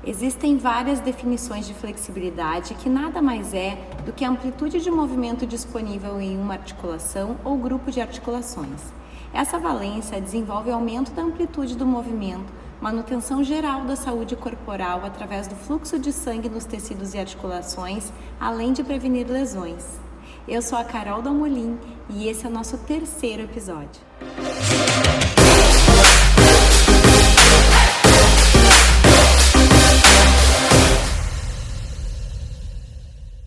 Existem várias definições de flexibilidade que nada mais é do que a amplitude de movimento disponível em uma articulação ou grupo de articulações. Essa valência desenvolve o aumento da amplitude do movimento, manutenção geral da saúde corporal através do fluxo de sangue nos tecidos e articulações, além de prevenir lesões. Eu sou a Carol Dalmolin e esse é o nosso terceiro episódio.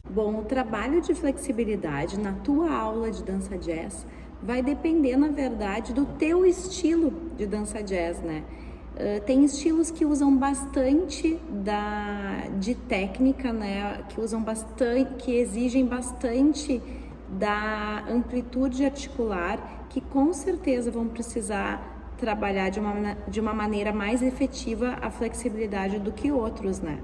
Bom, o trabalho de flexibilidade na tua aula de dança jazz vai depender, na verdade, do teu estilo de dança jazz, né? Tem estilos que usam bastante de técnica, né? Que exigem bastante da amplitude articular, que com certeza vão precisar trabalhar de uma maneira mais efetiva a flexibilidade do que outros, né?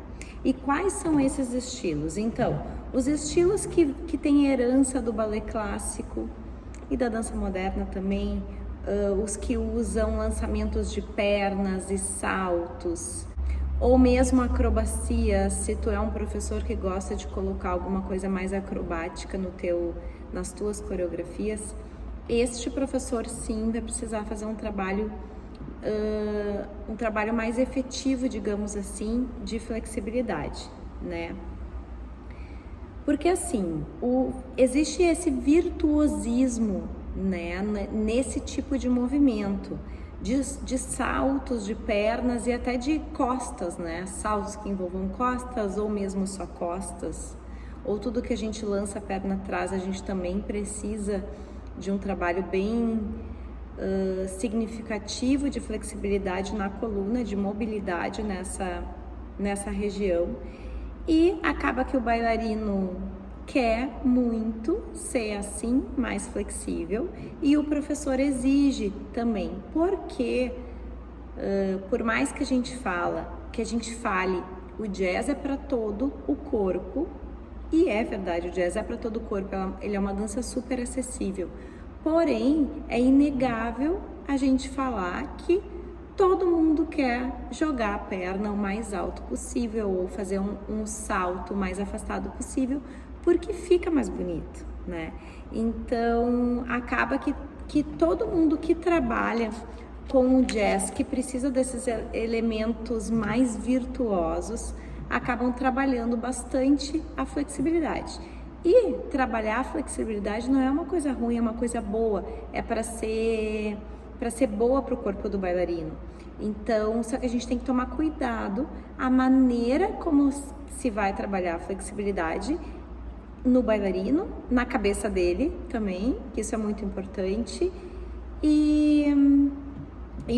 E quais são esses estilos? Então, os estilos que têm herança do balé clássico e da dança moderna também, os que usam lançamentos de pernas e saltos, ou mesmo acrobacia, se tu é um professor que gosta de colocar alguma coisa mais acrobática nas tuas coreografias, este professor sim vai precisar fazer um trabalho mais efetivo, digamos assim, de flexibilidade, né? Porque assim, existe esse virtuosismo, né, nesse tipo de movimento, de saltos, de pernas e até de costas, né? Saltos que envolvam costas ou mesmo só costas, ou tudo que a gente lança a perna atrás, a gente também precisa de um trabalho bem significativo de flexibilidade na coluna, de mobilidade nessa região, e acaba que o bailarino quer muito ser assim, mais flexível, e o professor exige também, porque por mais que a gente fale, o jazz é para todo o corpo, e é verdade, o jazz é para todo o corpo, ele é uma dança super acessível. Porém, é inegável a gente falar que todo mundo quer jogar a perna o mais alto possível ou fazer um salto o mais afastado possível, porque fica mais bonito, né? Então, acaba que todo mundo que trabalha com o jazz, que precisa desses elementos mais virtuosos, acabam trabalhando bastante a flexibilidade. E trabalhar a flexibilidade não é uma coisa ruim, é uma coisa boa, é para ser boa para o corpo do bailarino. Então, só que a gente tem que tomar cuidado a maneira como se vai trabalhar a flexibilidade no bailarino, na cabeça dele também, que isso é muito importante, e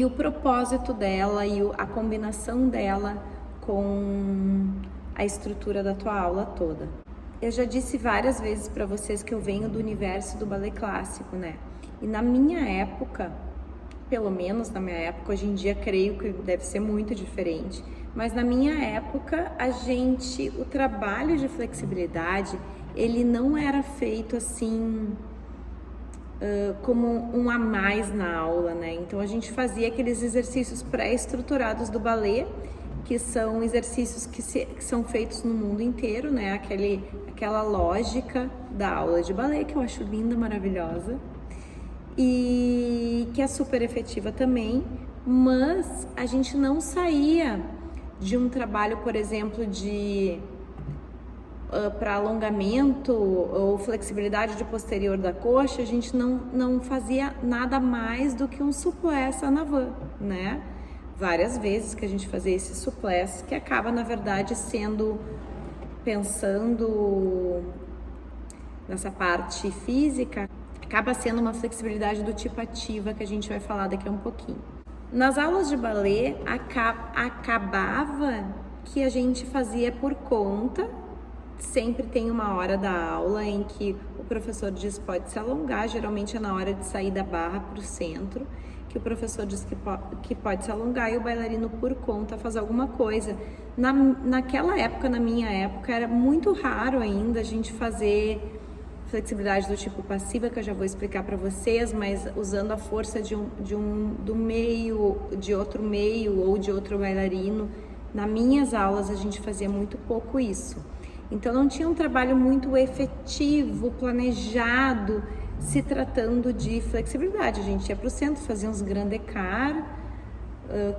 o propósito dela e a combinação dela com a estrutura da tua aula toda. Eu já disse várias vezes para vocês que eu venho do universo do balé clássico, né? E na minha época, pelo menos na minha época, hoje em dia creio que deve ser muito diferente, mas na minha época, o trabalho de flexibilidade, ele não era feito assim, como um a mais na aula, né? Então a gente fazia aqueles exercícios pré-estruturados do balé, que são exercícios que são feitos no mundo inteiro, né? Aquela lógica da aula de balé, que eu acho linda, maravilhosa, e que é super efetiva também, mas a gente não saía de um trabalho, por exemplo, para alongamento ou flexibilidade de posterior da coxa, a gente não fazia nada mais do que um souplesse en avant, né? Várias vezes que a gente fazia esse souplesse, que acaba, na verdade, pensando nessa parte física, acaba sendo uma flexibilidade do tipo ativa, que a gente vai falar daqui a um pouquinho. Nas aulas de balé, acabava que a gente fazia por conta. Sempre tem uma hora da aula em que o professor diz pode se alongar, geralmente é na hora de sair da barra para o centro, que o professor diz que pode se alongar e o bailarino por conta faz alguma coisa. Naquela época, na minha época, era muito raro ainda a gente fazer flexibilidade do tipo passiva, que eu já vou explicar para vocês, mas usando a força do meio, de outro meio ou de outro bailarino nas minhas aulas a gente fazia muito pouco isso. Então não tinha um trabalho muito efetivo, planejado, se tratando de flexibilidade. A gente ia para o centro, fazia uns grand écart,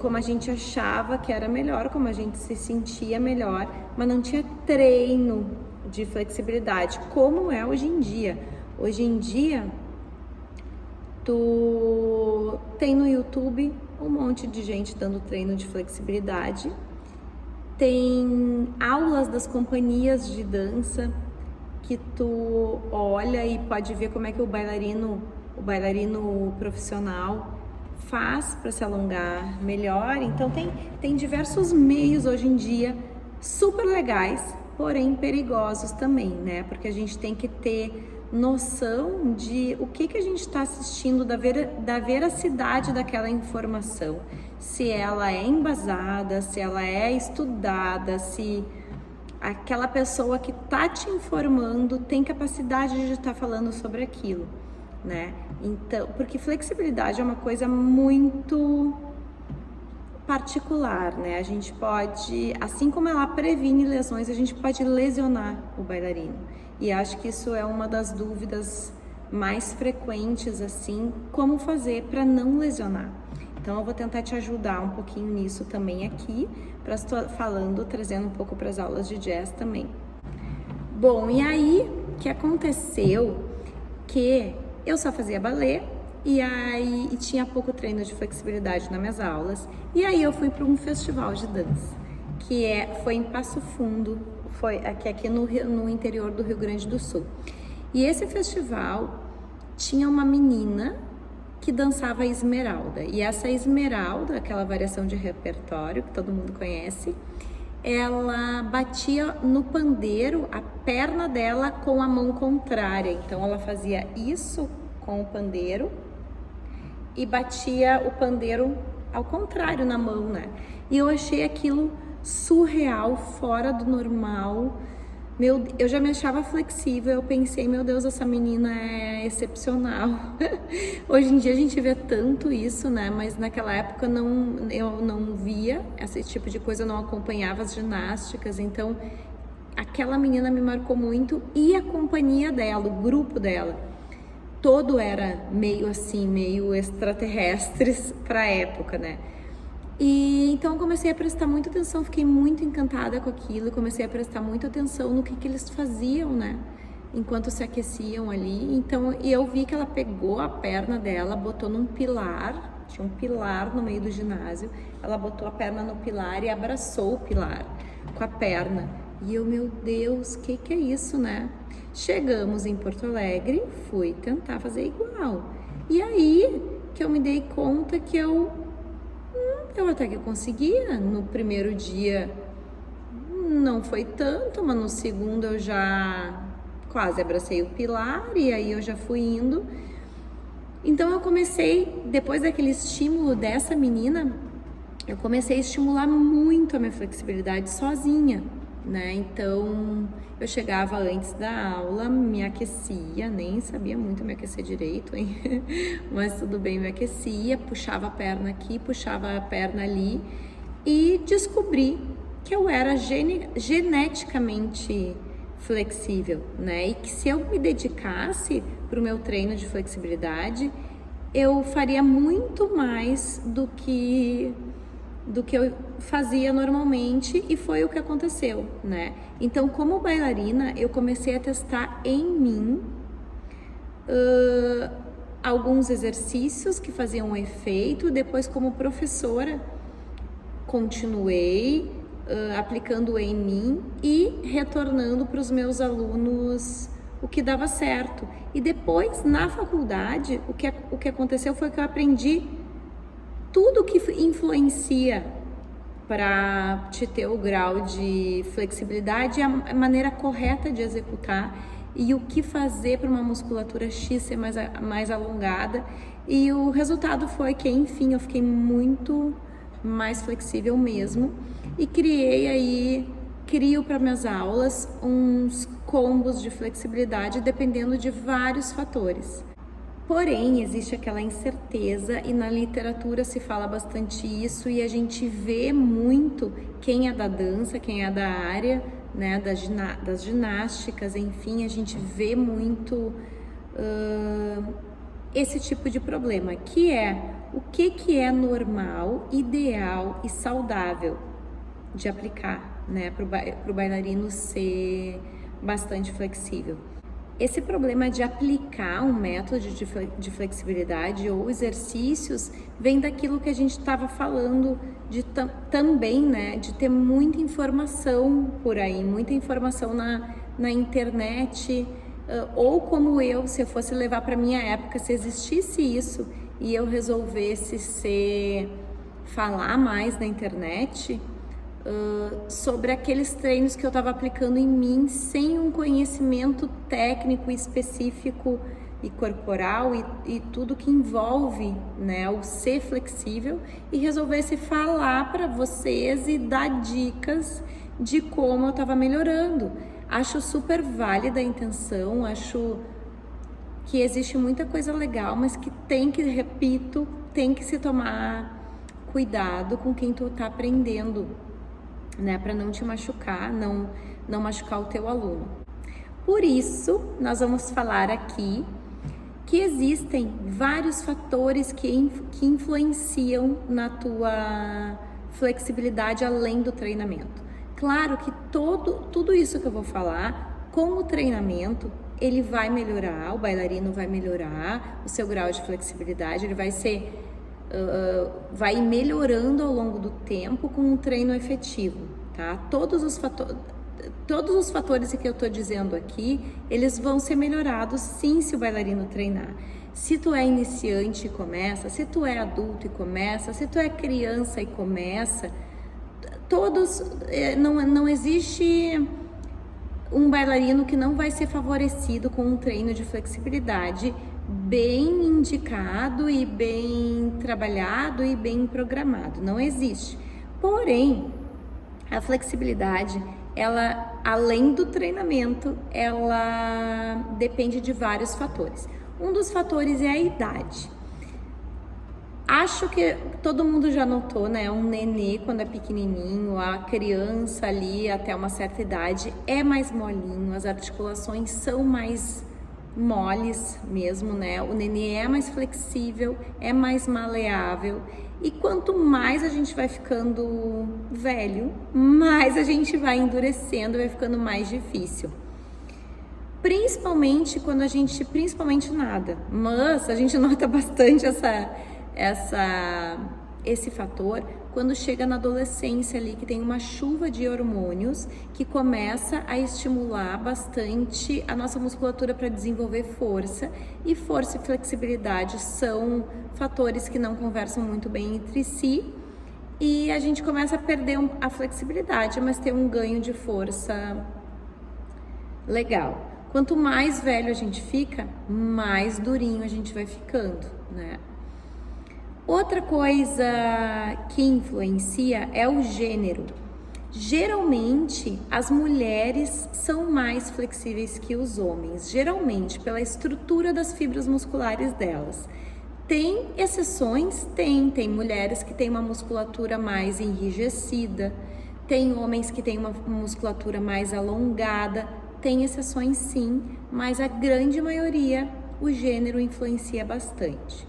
como a gente achava que era melhor, como a gente se sentia melhor, mas não tinha treino de flexibilidade, como é hoje em dia. Hoje em dia, tu tem no YouTube um monte de gente dando treino de flexibilidade, tem aulas das companhias de dança que tu olha e pode ver como é que o bailarino profissional faz para se alongar melhor. Então tem diversos meios hoje em dia super legais, porém perigosos também, né? Porque a gente tem que ter noção de o que a gente está assistindo, da veracidade daquela informação, se ela é embasada, se ela é estudada, se aquela pessoa que está te informando tem capacidade de estar falando sobre aquilo, né? Então, porque flexibilidade é uma coisa muito particular, né? A gente pode, assim como ela previne lesões, a gente pode lesionar o bailarino. E acho que isso é uma das dúvidas mais frequentes, assim, como fazer para não lesionar. Então eu vou tentar te ajudar um pouquinho nisso também aqui, trazendo um pouco para as aulas de jazz também. Bom, e aí o que aconteceu que eu só fazia balé e tinha pouco treino de flexibilidade nas minhas aulas. E aí eu fui para um festival de dança, foi em Passo Fundo, foi aqui no interior do Rio Grande do Sul. E esse festival tinha uma menina que dançava a Esmeralda. E essa Esmeralda, aquela variação de repertório que todo mundo conhece, ela batia no pandeiro a perna dela com a mão contrária. Então ela fazia isso com o pandeiro e batia o pandeiro ao contrário na mão, né? E eu achei aquilo surreal, fora do normal. Eu já me achava flexível, eu pensei, meu Deus, essa menina é excepcional. Hoje em dia a gente vê tanto isso, né? Mas naquela época eu não via esse tipo de coisa, eu não acompanhava as ginásticas, então aquela menina me marcou muito, e a companhia dela, o grupo dela, todo era meio extraterrestres para a época, né? E então eu comecei a prestar muita atenção, fiquei muito encantada com aquilo, comecei a prestar muita atenção no que eles faziam, né? Enquanto se aqueciam ali. Então, e eu vi que ela pegou a perna dela, botou num pilar, tinha um pilar no meio do ginásio, ela botou a perna no pilar e abraçou o pilar com a perna. E eu, meu Deus, que é isso, né? Chegamos em Porto Alegre, fui tentar fazer igual. E aí que eu me dei conta que eu até que conseguia. No primeiro dia não foi tanto, mas no segundo eu já quase abracei o pilar e aí eu já fui indo. Então eu comecei, depois daquele estímulo dessa menina, eu comecei a estimular muito a minha flexibilidade sozinha, né? Então eu chegava antes da aula, me aquecia, nem sabia muito me aquecer direito, hein? Mas tudo bem, me aquecia, puxava a perna aqui, puxava a perna ali e descobri que eu era geneticamente flexível, né? E que se eu me dedicasse para o meu treino de flexibilidade, eu faria muito mais do que eu fazia normalmente, e foi o que aconteceu, né? Então, como bailarina, eu comecei a testar em mim alguns exercícios que faziam efeito. Depois, como professora, continuei aplicando em mim e retornando para os meus alunos o que dava certo. E depois, na faculdade, o que aconteceu foi que eu aprendi tudo que influencia para te ter o grau de flexibilidade, a maneira correta de executar e o que fazer para uma musculatura X ser mais alongada. E o resultado foi que, enfim, eu fiquei muito mais flexível mesmo e crio para minhas aulas uns combos de flexibilidade dependendo de vários fatores. Porém, existe aquela incerteza e na literatura se fala bastante isso e a gente vê muito quem é da dança, quem é da área, né, das ginásticas, enfim, a gente vê muito esse tipo de problema, que é o que é normal, ideal e saudável de aplicar, né, para o bailarino ser bastante flexível. Esse problema de aplicar um método de flexibilidade ou exercícios vem daquilo que a gente estava falando também, né, de ter muita informação por aí, muita informação na internet, ou como se eu fosse levar para minha época, se existisse isso e eu resolvesse falar mais na internet, sobre aqueles treinos que eu estava aplicando em mim sem um conhecimento técnico específico e corporal e tudo que envolve, né, o ser flexível, e resolvesse falar para vocês e dar dicas de como eu estava melhorando. Acho super válida a intenção, acho que existe muita coisa legal, mas que tem que se tomar cuidado com quem tu está aprendendo, né, para não te machucar, não machucar o teu aluno. Por isso, nós vamos falar aqui que existem vários fatores que influenciam na tua flexibilidade além do treinamento. Claro que tudo isso que eu vou falar, com o treinamento, ele vai melhorar, o bailarino vai melhorar o seu grau de flexibilidade, ele vai melhorando ao longo do tempo com um treino efetivo, tá? Todos os fatores que eu tô dizendo aqui, eles vão ser melhorados sim se o bailarino treinar. Se tu é iniciante e começa, se tu é adulto e começa, se tu é criança e começa, não existe um bailarino que não vai ser favorecido com um treino de flexibilidade bem indicado e bem trabalhado e bem programado, não existe. Porém, a flexibilidade, ela, além do treinamento, ela depende de vários fatores. Um dos fatores é a idade. Acho que todo mundo já notou, né? Um nenê, quando é pequenininho, a criança ali até uma certa idade é mais molinho, as articulações são mais moles mesmo, né? O nenê é mais flexível, é mais maleável. E quanto mais a gente vai ficando velho, mais a gente vai endurecendo, vai ficando mais difícil. Principalmente nada, mas a gente nota bastante esse fator quando chega na adolescência ali, que tem uma chuva de hormônios que começa a estimular bastante a nossa musculatura para desenvolver força, e força e flexibilidade são fatores que não conversam muito bem entre si, e a gente começa a perder a flexibilidade, mas ter um ganho de força legal. Quanto mais velho a gente fica, mais durinho a gente vai ficando, né? Outra coisa que influencia é o gênero. Geralmente, as mulheres são mais flexíveis que os homens, geralmente pela estrutura das fibras musculares delas. Tem exceções? Tem mulheres que têm uma musculatura mais enrijecida, tem homens que têm uma musculatura mais alongada, tem exceções sim, mas a grande maioria, o gênero influencia bastante.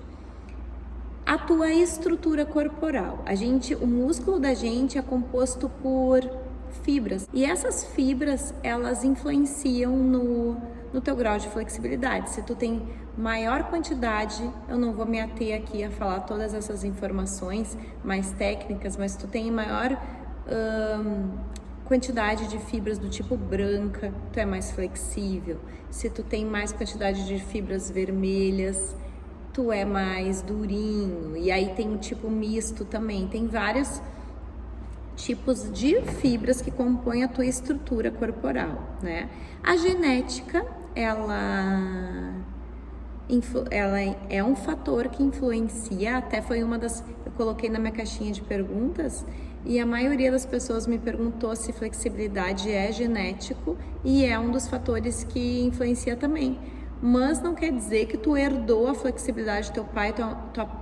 A tua estrutura corporal. O músculo da gente é composto por fibras, e essas fibras, elas influenciam no teu grau de flexibilidade. Se tu tem maior quantidade, eu não vou me ater aqui a falar todas essas informações mais técnicas, mas se tu tem maior quantidade de fibras do tipo branca, tu é mais flexível. Se tu tem mais quantidade de fibras vermelhas, tu é mais durinho. E aí tem o tipo misto também, tem vários tipos de fibras que compõem a tua estrutura corporal, né? A genética, ela é um fator que influencia, até foi eu coloquei na minha caixinha de perguntas, e a maioria das pessoas me perguntou se flexibilidade é genético, e é um dos fatores que influencia também. mas não quer dizer que tu herdou a flexibilidade do teu pai,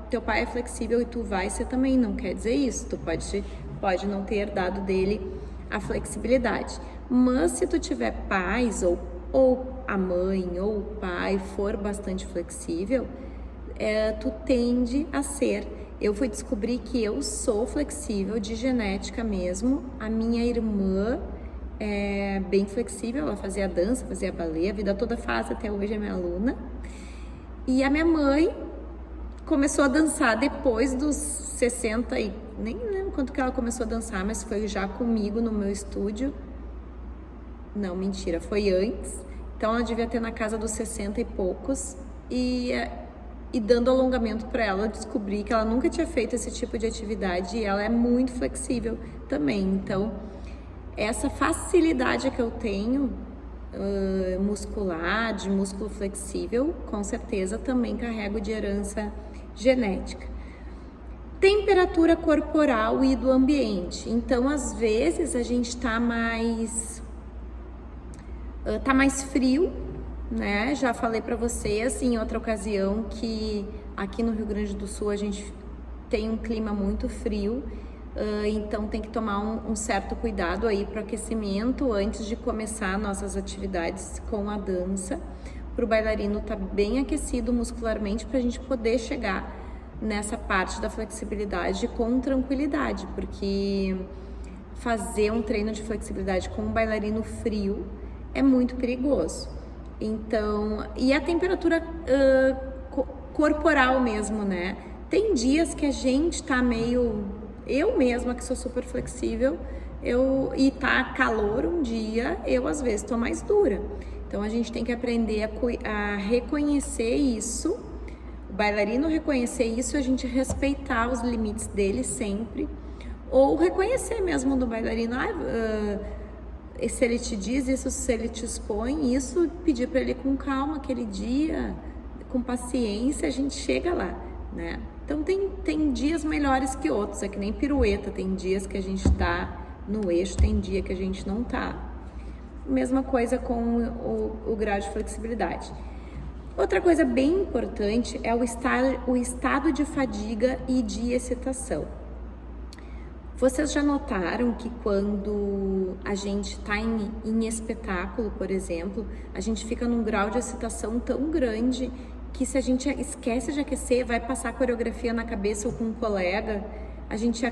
teu pai é flexível e tu vai ser também, não quer dizer isso. Tu pode não ter herdado dele a flexibilidade, mas se tu tiver pais ou a mãe ou o pai for bastante flexível, tu tende a ser. Eu fui descobrir que eu sou flexível de genética mesmo. A minha irmã é bem flexível, ela fazia dança, fazia balé, a vida toda faz, até hoje é minha aluna. E a minha mãe começou a dançar depois dos 60 e nem lembro quanto que ela começou a dançar, mas foi já comigo no meu estúdio. Não, mentira, foi antes. Então ela devia ter na casa dos 60 e poucos. E dando alongamento para ela, eu descobri que ela nunca tinha feito esse tipo de atividade e ela é muito flexível também. Então, essa facilidade que eu tenho muscular, de músculo flexível, com certeza também carrego de herança genética. Temperatura corporal e do ambiente. Então, às vezes, a gente tá mais frio, né? Já falei para vocês em outra ocasião que aqui no Rio Grande do Sul a gente tem um clima muito frio, então tem que tomar um certo cuidado aí para o aquecimento antes de começar nossas atividades com a dança, para o bailarino estar bem aquecido muscularmente para a gente poder chegar nessa parte da flexibilidade com tranquilidade, porque fazer um treino de flexibilidade com um bailarino frio é muito perigoso. Então, e a temperatura corporal mesmo, né? Tem dias que a gente tá meio... Eu mesma, que sou super flexível, e tá calor um dia, eu às vezes tô mais dura. Então, a gente tem que aprender a reconhecer isso, o bailarino reconhecer isso, a gente respeitar os limites dele sempre, ou reconhecer mesmo do bailarino, se ele te diz isso, se ele te expõe isso, pedir para ele com calma aquele dia, com paciência, a gente chega lá, né? Então tem dias melhores que outros, é que nem pirueta, tem dias que a gente tá no eixo, tem dia que a gente não tá. Mesma coisa com o grau de flexibilidade. Outra coisa bem importante é o estado de fadiga e de excitação. Vocês já notaram que quando a gente está em espetáculo, por exemplo, a gente fica num grau de excitação tão grande que se a gente esquece de aquecer, vai passar a coreografia na cabeça ou com um colega, a gente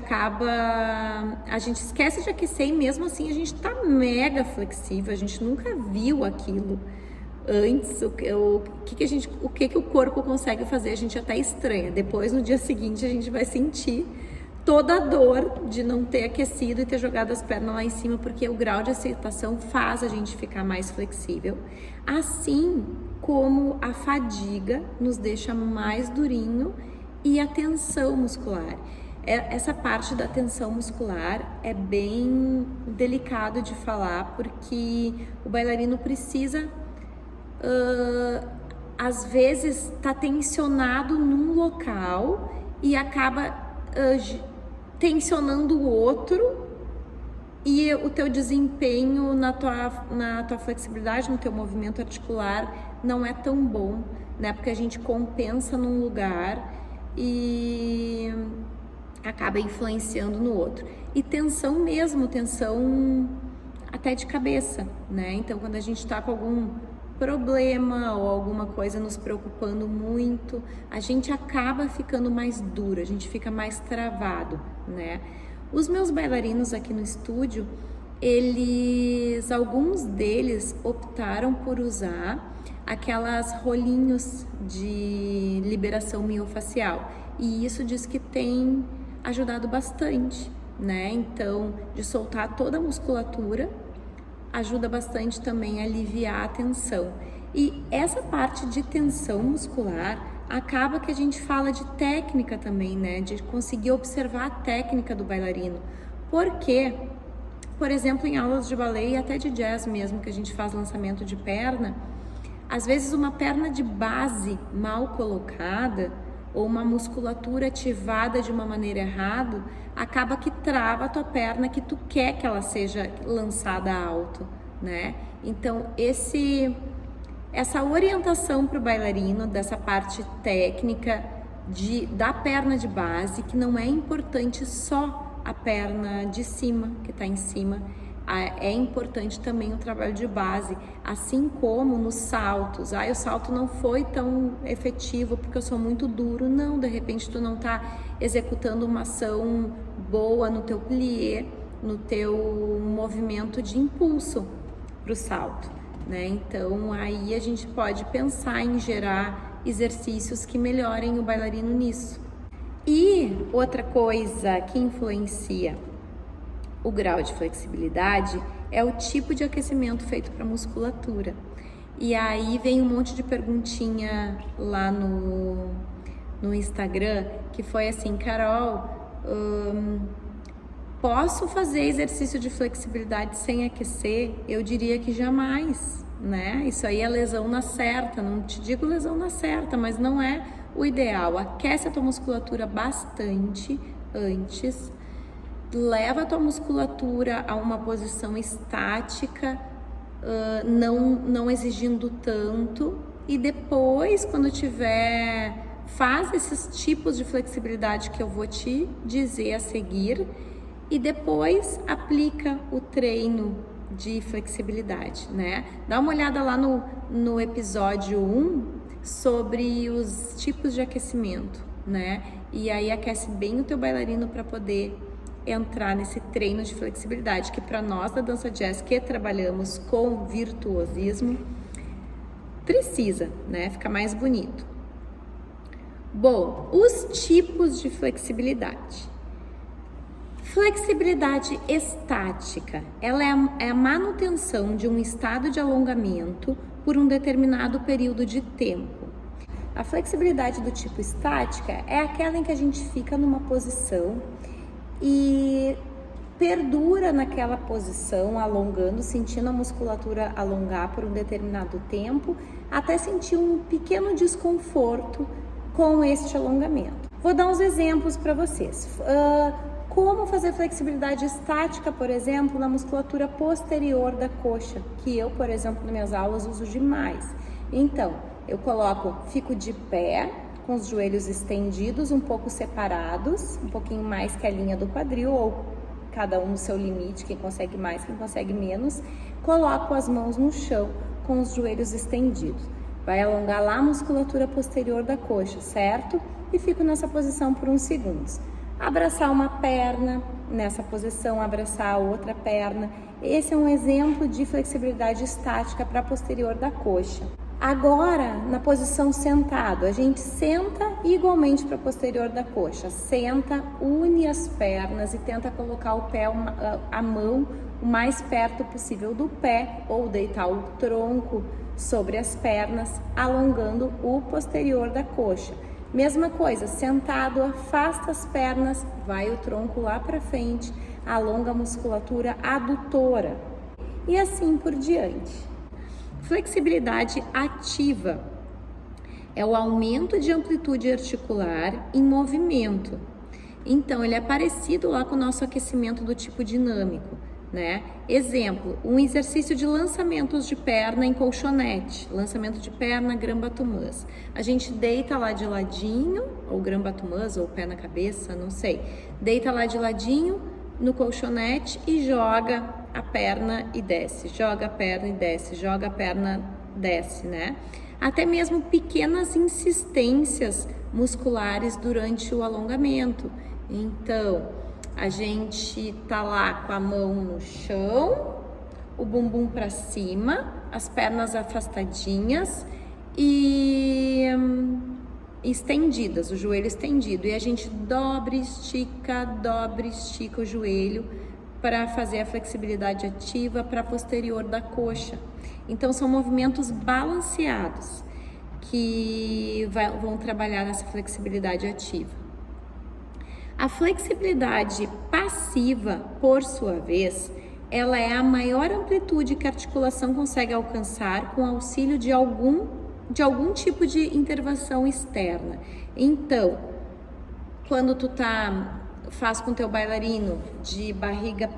esquece de aquecer e mesmo assim a gente está mega flexível, a gente nunca viu aquilo antes, o que o corpo consegue fazer, a gente até estranha. Depois, no dia seguinte, a gente vai sentir toda a dor de não ter aquecido e ter jogado as pernas lá em cima, porque o grau de excitação faz a gente ficar mais flexível. Assim como a fadiga nos deixa mais durinho e a tensão muscular. Essa parte da tensão muscular é bem delicado de falar, porque o bailarino precisa, às vezes, tá tensionado num local e acaba tensionando o outro, e o teu desempenho na tua flexibilidade, no teu movimento articular não é tão bom, né? Porque a gente compensa num lugar e acaba influenciando no outro. E tensão mesmo, tensão até de cabeça, né? Então, quando a gente tá com algum problema ou alguma coisa nos preocupando muito, a gente acaba ficando mais duro, a gente fica mais travado, né? Os meus bailarinos aqui no estúdio, alguns deles optaram por usar aquelas rolinhos de liberação miofacial, e isso diz que tem ajudado bastante, né? Então, de soltar toda a musculatura, ajuda bastante também a aliviar a tensão. E essa parte de tensão muscular acaba que a gente fala de técnica também, né? De conseguir observar a técnica do bailarino. Porque, por exemplo, em aulas de balé e até de jazz mesmo, que a gente faz lançamento de perna, às vezes uma perna de base mal colocada ou uma musculatura ativada de uma maneira errada, acaba que trava a tua perna, que tu quer que ela seja lançada alto, né? Então, essa orientação para o bailarino dessa parte técnica da perna de base, que não é importante só a perna de cima, que está em cima, é importante também o trabalho de base, assim como nos saltos. O salto não foi tão efetivo porque eu sou muito duro. Não, de repente tu não está executando uma ação boa no teu plié, no teu movimento de impulso para o salto, né? Então aí a gente pode pensar em gerar exercícios que melhorem o bailarino nisso. E outra coisa que influencia o grau de flexibilidade é o tipo de aquecimento feito para musculatura. E aí vem um monte de perguntinha lá no Instagram, que foi assim: Carol, posso fazer exercício de flexibilidade sem aquecer? Eu diria que jamais, né? Isso aí é lesão na certa, não te digo lesão na certa, mas não é o ideal. Aquece a tua musculatura bastante antes, leva a tua musculatura a uma posição estática, não exigindo tanto, e depois, quando faz esses tipos de flexibilidade que eu vou te dizer a seguir, e depois aplica o treino de flexibilidade, né? Dá uma olhada lá no episódio 1 sobre os tipos de aquecimento, né? E aí aquece bem o teu bailarino para poder entrar nesse treino de flexibilidade, que para nós da dança jazz que trabalhamos com virtuosismo precisa, né? Fica mais bonito. Bom, os tipos de flexibilidade. Flexibilidade estática, ela é a manutenção de um estado de alongamento por um determinado período de tempo. A flexibilidade do tipo estática é aquela em que a gente fica numa posição e perdura naquela posição, alongando, sentindo a musculatura alongar por um determinado tempo, até sentir um pequeno desconforto com este alongamento. Vou dar uns exemplos para vocês. Como fazer flexibilidade estática, por exemplo, na musculatura posterior da coxa, que eu, por exemplo, nas minhas aulas uso demais. Então, eu fico de pé, com os joelhos estendidos, um pouco separados, um pouquinho mais que a linha do quadril, ou cada um no seu limite, quem consegue mais, quem consegue menos. Coloco as mãos no chão, com os joelhos estendidos. Vai alongar lá a musculatura posterior da coxa, certo? E fico nessa posição por uns segundos. Abraçar uma perna, nessa posição, abraçar a outra perna. Esse é um exemplo de flexibilidade estática para a posterior da coxa. Agora, na posição sentado, a gente senta igualmente para a posterior da coxa. Senta, une as pernas e tenta colocar a mão o mais perto possível do pé, ou deitar o tronco sobre as pernas, alongando o posterior da coxa. Mesma coisa, sentado, afasta as pernas, vai o tronco lá para frente, alonga a musculatura adutora e assim por diante. Flexibilidade ativa é o aumento de amplitude articular em movimento. Então, ele é parecido lá com o nosso aquecimento do tipo dinâmico, né? Exemplo, um exercício de lançamentos de perna em colchonete, lançamento de perna Grand-Battumus. A gente deita lá de ladinho, ou Grand-Battumus, ou pé na cabeça, não sei. Deita lá de ladinho no colchonete e joga a perna e desce, joga a perna e desce, joga a perna, desce, né? Até mesmo pequenas insistências musculares durante o alongamento. Então, a gente tá lá com a mão no chão, o bumbum para cima, as pernas afastadinhas e estendidas, o joelho estendido. E a gente dobra e estica o joelho para fazer a flexibilidade ativa para a posterior da coxa. Então, são movimentos balanceados que vão trabalhar nessa flexibilidade ativa. A flexibilidade passiva, por sua vez, ela é a maior amplitude que a articulação consegue alcançar com auxílio de algum tipo de intervenção externa. Então, quando tu faz com teu bailarino de barriga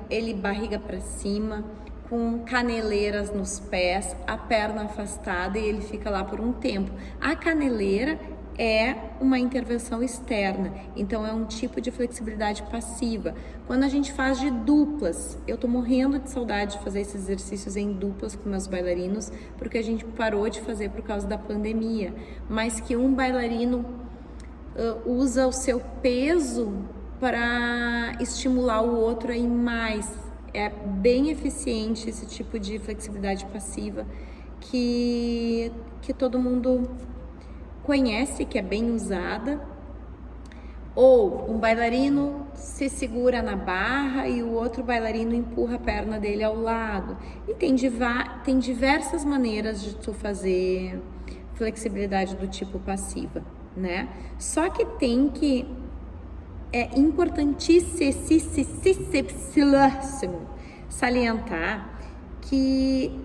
para cima, com caneleiras nos pés, a perna afastada e ele fica lá por um tempo. A caneleira é uma intervenção externa, então é um tipo de flexibilidade passiva. Quando a gente faz de duplas, eu tô morrendo de saudade de fazer esses exercícios em duplas com meus bailarinos, porque a gente parou de fazer por causa da pandemia, mas que um bailarino usa o seu peso para estimular o outro a ir mais. É bem eficiente esse tipo de flexibilidade passiva que todo mundo conhece, que é bem usada. Ou um bailarino se segura na barra e o outro bailarino empurra a perna dele ao lado. E tem diversas maneiras de tu fazer flexibilidade do tipo passiva, né? Só que é importantíssimo salientar que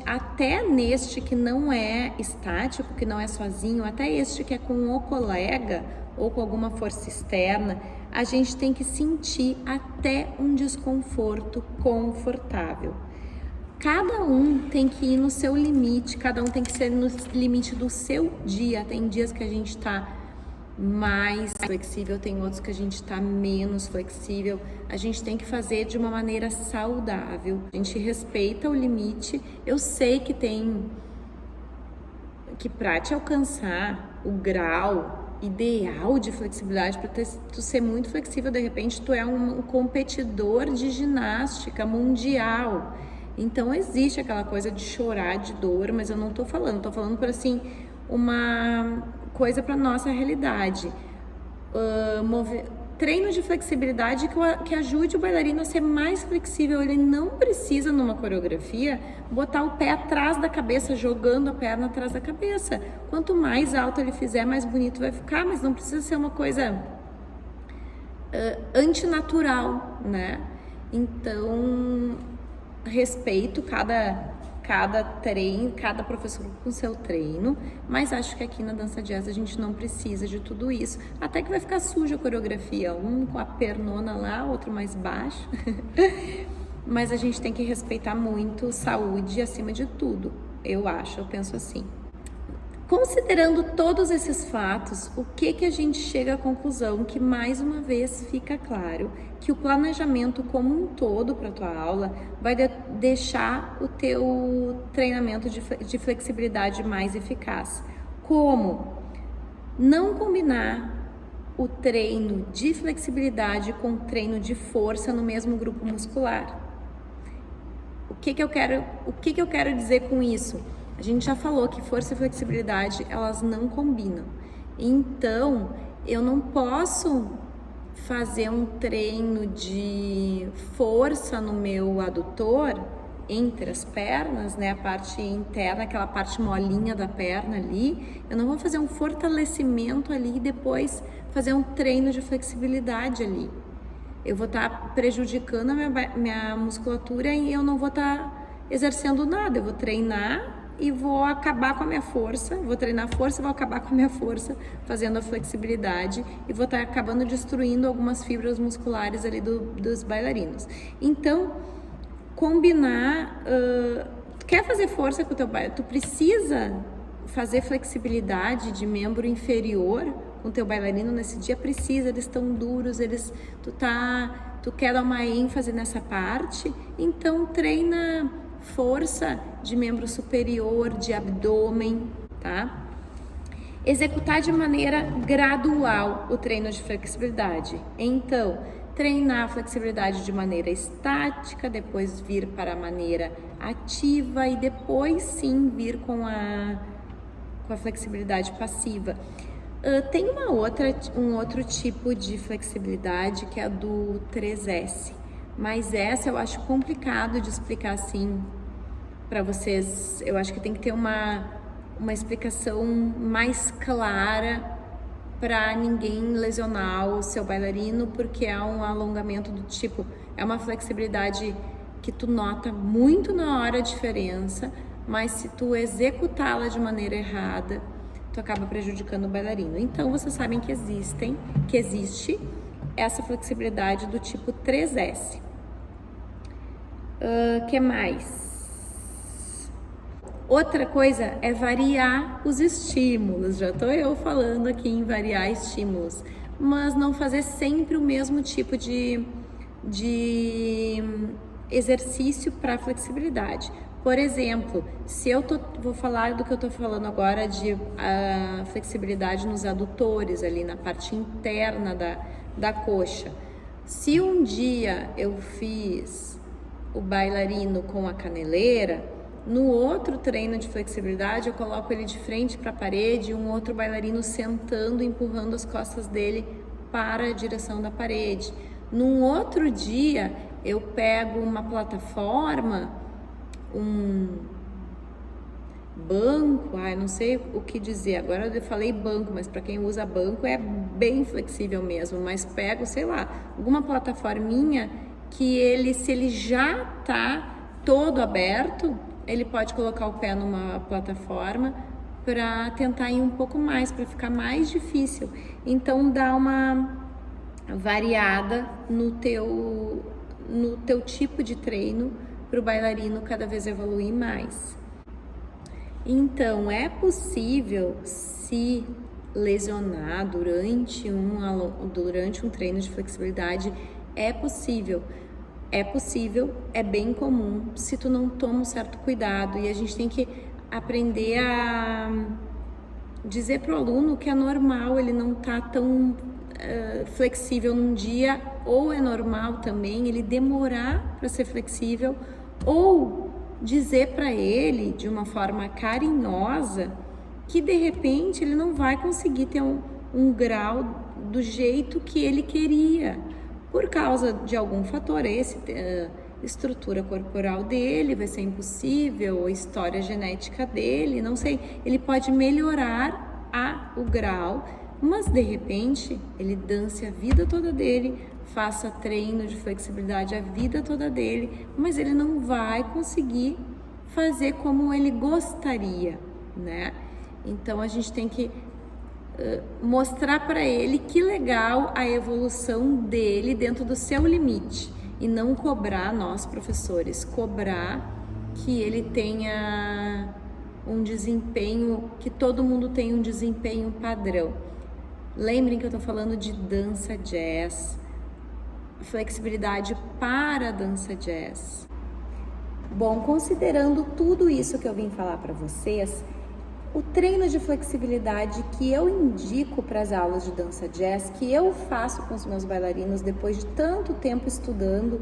até neste que não é estático, que não é sozinho, até este que é com o colega ou com alguma força externa, a gente tem que sentir até um desconforto confortável. Cada um tem que ir no seu limite, cada um tem que ser no limite do seu dia. Tem dias que a gente tá mais flexível, tem outros que a gente tá menos flexível. A gente tem que fazer de uma maneira saudável. A gente respeita o limite. Eu sei que para te alcançar o grau ideal de flexibilidade, para tu ser muito flexível, de repente tu é um competidor de ginástica mundial. Então existe aquela coisa de chorar de dor, mas eu não tô falando para assim uma coisa para nossa realidade. Treino de flexibilidade que ajude o bailarino a ser mais flexível. Ele não precisa, numa coreografia, botar o pé atrás da cabeça, jogando a perna atrás da cabeça. Quanto mais alto ele fizer, mais bonito vai ficar, mas não precisa ser uma coisa antinatural, né? Então, respeito cada treino, cada professor com seu treino, mas acho que aqui na dança jazz a gente não precisa de tudo isso, até que vai ficar suja a coreografia, um com a pernona lá, outro mais baixo, mas a gente tem que respeitar muito saúde acima de tudo, eu penso assim. Considerando todos esses fatos, o que a gente chega à conclusão que, mais uma vez, fica claro que o planejamento como um todo para a tua aula vai deixar o teu treinamento de flexibilidade mais eficaz. Como? Não combinar o treino de flexibilidade com o treino de força no mesmo grupo muscular. O que eu quero dizer com isso? A gente já falou que força e flexibilidade, elas não combinam. Então, eu não posso fazer um treino de força no meu adutor, entre as pernas, né? A parte interna, aquela parte molinha da perna ali. Eu não vou fazer um fortalecimento ali e depois fazer um treino de flexibilidade ali. Eu vou estar prejudicando a minha musculatura e eu não vou estar exercendo nada. Eu vou treinar e vou acabar com a minha força, vou treinar a força e vou acabar com a minha força fazendo a flexibilidade e vou estar acabando destruindo algumas fibras musculares ali dos bailarinos. Então, combinar, quer fazer força com o teu bailarino, tu precisa fazer flexibilidade de membro inferior com o teu bailarino nesse dia, precisa, eles estão duros, tu quer dar uma ênfase nessa parte, então treina força de membro superior, de abdômen, tá? Executar de maneira gradual o treino de flexibilidade. Então, treinar a flexibilidade de maneira estática, depois vir para a maneira ativa e depois sim vir com a flexibilidade passiva. Tem um outro tipo de flexibilidade que é a do 3S, mas essa eu acho complicado de explicar assim para vocês. Eu acho que tem que ter uma explicação mais clara para ninguém lesionar o seu bailarino, porque é um alongamento do tipo, é uma flexibilidade que tu nota muito na hora a diferença, mas se tu executá-la de maneira errada, tu acaba prejudicando o bailarino. Então, vocês sabem que existe essa flexibilidade do tipo 3S. Que mais? Outra coisa é variar os estímulos. Já estou eu falando aqui em variar estímulos, mas não fazer sempre o mesmo tipo de exercício para flexibilidade. Por exemplo, se eu vou falar do que eu estou falando agora de flexibilidade nos adutores, ali na parte interna da coxa. Se um dia eu fiz o bailarino com a caneleira, no outro treino de flexibilidade eu coloco ele de frente para a parede, um outro bailarino sentando, empurrando as costas dele para a direção da parede. Num outro dia eu pego uma plataforma, um banco, não sei o que dizer, agora eu falei banco, mas para quem usa banco é bem flexível mesmo, mas pego, sei lá, alguma plataforminha que ele, se ele já tá todo aberto, ele pode colocar o pé numa plataforma para tentar ir um pouco mais, para ficar mais difícil. Então dá uma variada no teu tipo de treino para o bailarino cada vez evoluir mais. Então é possível se lesionar durante um treino de flexibilidade, é possível, é bem comum se tu não toma um certo cuidado, e a gente tem que aprender a dizer para o aluno que é normal ele não tá tão flexível num dia, ou é normal também ele demorar para ser flexível, ou dizer para ele de uma forma carinhosa que de repente ele não vai conseguir ter um grau do jeito que ele queria, por causa de algum fator, estrutura corporal dele vai ser impossível, ou história genética dele, não sei, ele pode melhorar o grau, mas de repente ele dance a vida toda dele, faça treino de flexibilidade a vida toda dele, mas ele não vai conseguir fazer como ele gostaria, né? Então a gente tem que mostrar para ele que legal a evolução dele dentro do seu limite, e não cobrar, nós professores, cobrar que ele tenha um desempenho, que todo mundo tenha um desempenho padrão. Lembrem que eu tô falando de dança jazz, flexibilidade para dança jazz. Bom, considerando tudo isso que eu vim falar para vocês, o treino de flexibilidade que eu indico para as aulas de dança jazz, que eu faço com os meus bailarinos depois de tanto tempo estudando,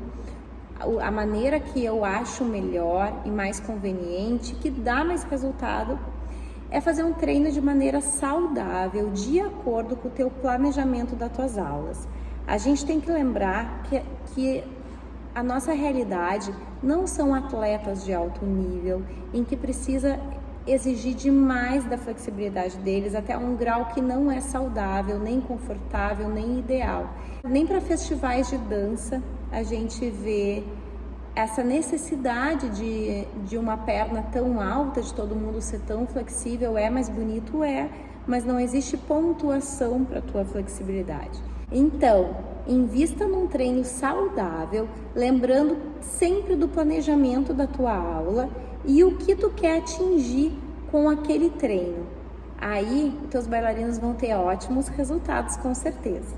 a maneira que eu acho melhor e mais conveniente, que dá mais resultado, é fazer um treino de maneira saudável, de acordo com o teu planejamento das tuas aulas. A gente tem que lembrar que a nossa realidade não são atletas de alto nível, em que precisa exigir demais da flexibilidade deles até um grau que não é saudável, nem confortável, nem ideal. Nem para festivais de dança a gente vê essa necessidade de uma perna tão alta, de todo mundo ser tão flexível. É mais bonito, mas não existe pontuação para a tua flexibilidade. Então, invista num treino saudável, lembrando sempre do planejamento da tua aula e o que tu quer atingir com aquele treino. Aí, teus bailarinos vão ter ótimos resultados, com certeza.